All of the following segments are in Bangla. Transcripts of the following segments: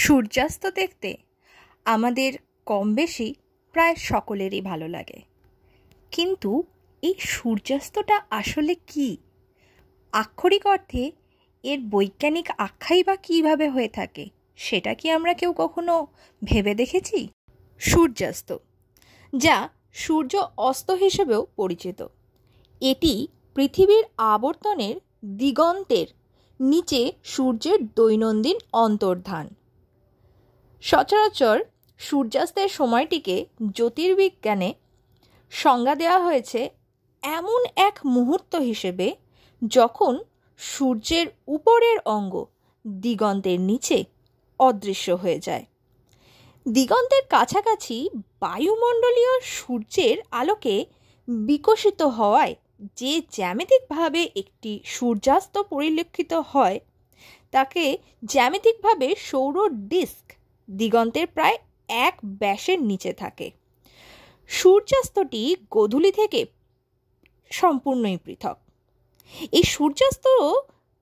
সূর্যাস্ত দেখতে আমাদের কম বেশি প্রায় সকলেরই ভালো লাগে, কিন্তু এই সূর্যাস্তটা আসলে কি? আক্ষরিক অর্থে এর বৈজ্ঞানিক আখ্যাই বা কীভাবে হয়ে থাকে সেটা কি আমরা কেউ কখনো ভেবে দেখেছি? সূর্যাস্ত, যা সূর্য অস্ত হিসেবেও পরিচিত, এটি পৃথিবীর আবর্তনের দিগন্তের নিচে সূর্যের দৈনন্দিন অন্তর্ধান। সচরাচর সূর্যাস্তের সময়টিকে জ্যোতির্বিজ্ঞানে সংজ্ঞা দেওয়া হয়েছে এমন এক মুহূর্ত হিসেবে যখন সূর্যের উপরের অঙ্গ দিগন্তের নিচে অদৃশ্য হয়ে যায়। দিগন্তের কাছাকাছি বায়ুমণ্ডলীয় সূর্যের আলোকে বিকশিত হওয়ায় যে জ্যামিতিকভাবে একটি সূর্যাস্ত পরিলক্ষিত হয় তাকে জ্যামিতিকভাবে সৌর ডিস্ক দিগন্তের প্রায় এক ব্যাসের নিচে থাকে। সূর্যাস্তটি গোধূলি থেকে সম্পূর্ণই পৃথক। এই সূর্যাস্ত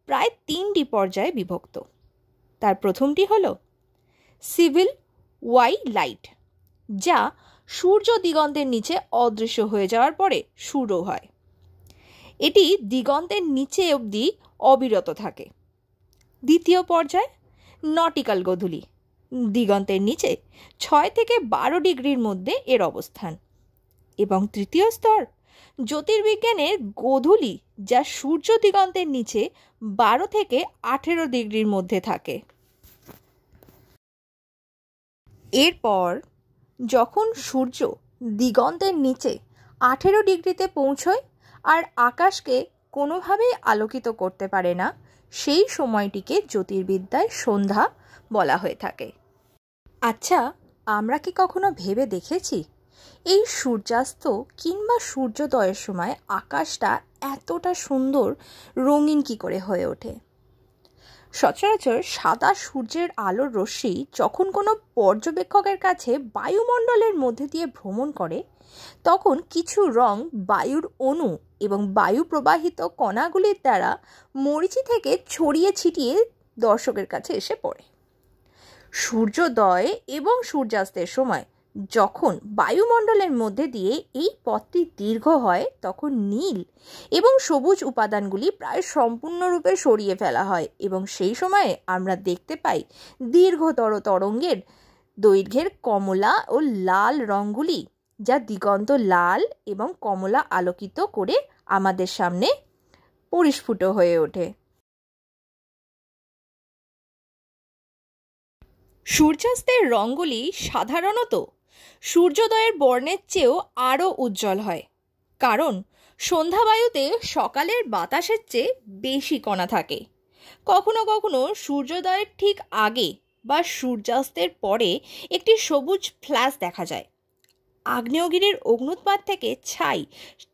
প্রায় 3টি পর্যায়ে বিভক্ত। তার প্রথমটি হল সিভিল ওয়াই লাইট, যা সূর্য দিগন্তের নিচে অদৃশ্য হয়ে যাওয়ার পরে শুরু হয়। এটি দিগন্তের নিচে অবধি অবিরত থাকে। দ্বিতীয় পর্যায় নটিক্যাল গোধূলি, দিগন্তের নিচে 6 থেকে 12 ডিগ্রির মধ্যে এর অবস্থান। এবং তৃতীয় স্তর জ্যোতির্বিজ্ঞানের গোধূলি, যা সূর্য দিগন্তের নিচে 12 থেকে 18 ডিগ্রির মধ্যে থাকে। এরপর যখন সূর্য দিগন্তের নিচে 18 ডিগ্রিতে পৌঁছয় আর আকাশকে কোনোভাবেই আলোকিত করতে পারে না, সেই সময়টিকে জ্যোতির্বিদ্যায় সন্ধ্যা বলা হয়ে থাকে। আচ্ছা, আমরা কি কখনো ভেবে দেখেছি এই সূর্যাস্ত কিংবা সূর্যোদয়ের সময় আকাশটা এতটা সুন্দর রঙিন কি করে হয়ে ওঠে? সচরাচর সাদা সূর্যের আলোর রশ্মি যখন কোনো পর্যবেক্ষকের কাছে বায়ুমণ্ডলের মধ্যে দিয়ে ভ্রমণ করে, তখন কিছু রং বায়ুর অণু এবং বায়ু প্রবাহিত কণাগুলির দ্বারা মরীচি থেকে ছড়িয়ে ছিটিয়ে দর্শকের কাছে এসে পড়ে। সূর্যোদয় এবং সূর্যাস্তের সময় যখন বায়ুমণ্ডলের মধ্যে দিয়ে এই পথটি দীর্ঘ হয়, তখন নীল এবং সবুজ উপাদানগুলি প্রায় সম্পূর্ণরূপে সরিয়ে ফেলা হয় এবং সেই সময়ে আমরা দেখতে পাই দীর্ঘতর তরঙ্গের দৈর্ঘ্যের কমলা ও লাল রঙগুলি, যা দিগন্ত লাল এবং কমলা আলোকিত করে আমাদের সামনে পরিস্ফুট হয়ে ওঠে। সূর্যাস্তের রঙগুলি সাধারণত সূর্যোদয়ের বর্ণের চেয়েও আরও উজ্জ্বল হয়, কারণ সন্ধ্যাবায়ুতে সকালের বাতাসের চেয়ে বেশি কণা থাকে। কখনো কখনো সূর্যোদয়ের ঠিক আগে বা সূর্যাস্তের পরে একটি সবুজ ফ্ল্যাশ দেখা যায়। আগ্নেয়গিরির অগ্নুৎপাত থেকে ছাই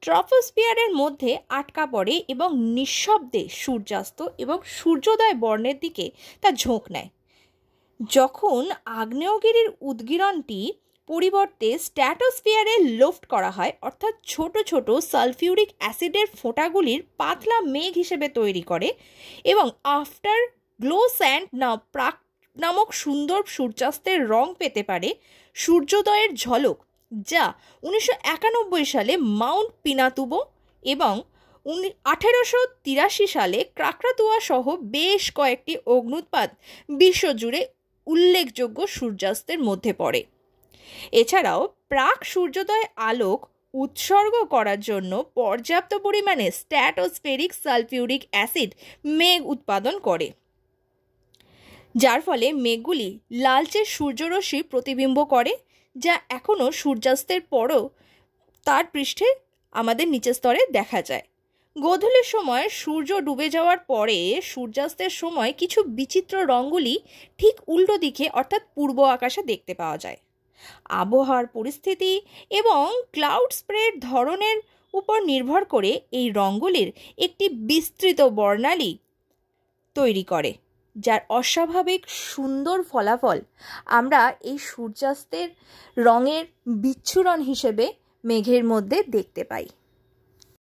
ট্রপোস্ফিয়ারের মধ্যে আটকা পড়ে এবং নিঃশব্দে সূর্যাস্ত এবং সূর্যোদয় বর্ণের দিকে তা ঝোঁক নেয়। যখন আগ্নেয়গিরির উদ্গীরণটি পরিবর্তে স্ট্র্যাটোস্ফিয়ারে লোফট করা হয়, অর্থাৎ ছোট ছোট সালফিউরিক অ্যাসিডের ফোঁটাগুলির পাতলা মেঘ হিসেবে তৈরি করে এবং আফটার গ্লো স্যান্ড নামক সুন্দর সূর্যাস্তের রং পেতে পারে, সূর্যোদয়ের ঝলক, যা 1991 সালে মাউন্ট পিনাতুবো এবং 1883 সালে কাকরাতুয়া সহ বেশ কয়েকটি অগ্ন্যুৎপাত বিশ্বজুড়ে উল্লেখযোগ্য সূর্যাস্তের মধ্যে পড়ে। এছাড়াও প্রাক সূর্যোদয় আলোক উৎসর্গ করার জন্য পর্যাপ্ত পরিমাণে স্ট্র্যাটোস্ফেরিক সালফিউরিক অ্যাসিড মেঘ উৎপাদন করে, যার ফলে মেঘগুলি লালচে সূর্যরশ্মি প্রতিবিম্ব করে, যা এখনও সূর্যাস্তের পরও তার পৃষ্ঠে আমাদের নিচের স্তরে দেখা যায়। গোধূলির সময় সূর্য ডুবে যাওয়ার পরে সূর্যাস্তের সময় কিছু বিচিত্র রঙগুলি ঠিক উল্টো দিকে অর্থাৎ পূর্ব আকাশে দেখতে পাওয়া যায়। আবহাওয়ার পরিস্থিতি এবং ক্লাউড স্প্রের ধরনের উপর নির্ভর করে এই রঙগুলির একটি বিস্তৃত বর্ণালী তৈরি করে, যার অস্বাভাবিক সুন্দর ফলাফল আমরা এই সূর্যাস্তের রঙের বিচ্ছুরণ হিসেবে মেঘের মধ্যে দেখতে পাই।